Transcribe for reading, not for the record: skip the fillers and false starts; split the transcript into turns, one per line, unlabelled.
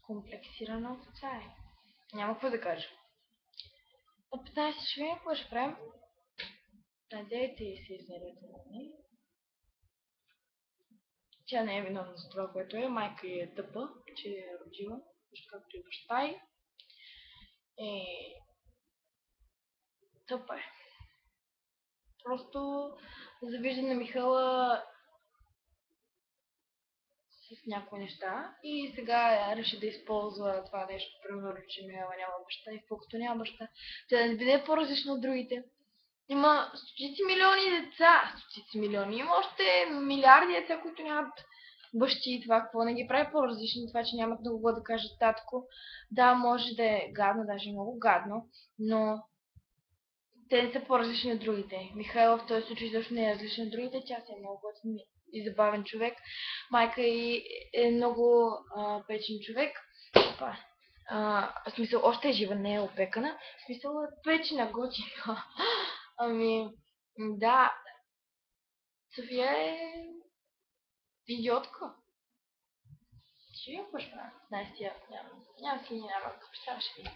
Комплексирана от отца е. Няма какво да кажа. От 15 ще видим какво ще правим. Надейте и се изнервете на нея. Тя не е виновна за това, което е. Майка ѝ е тъпа, че е родила. Също както и баща ѝ. Тъпа е. Просто завижда на Михала с някои неща и сега реши да използва това нещо, примерно, че Михала няма баща и колкото няма баща, тя да не биде по-различно от другите. Има стотици милиони деца, стотици милиони, има още милиарди деца, които нямат бащи и това, какво не ги прави по-различни, това, че нямат на кого да кажат татко. Да, може да е гадно, даже много гадно, но те не са по-различни от другите. Михайла в този случай също не е различна от другите, тя си е много готин и забавен човек. Майка ѝ е много печен човек. В смисъл, още е жива, не е опекана. В смисъл е печена, готина. Ами, да, София е идиотка. Ще я пъшна. Настя, няма си, няма. Представяш ли?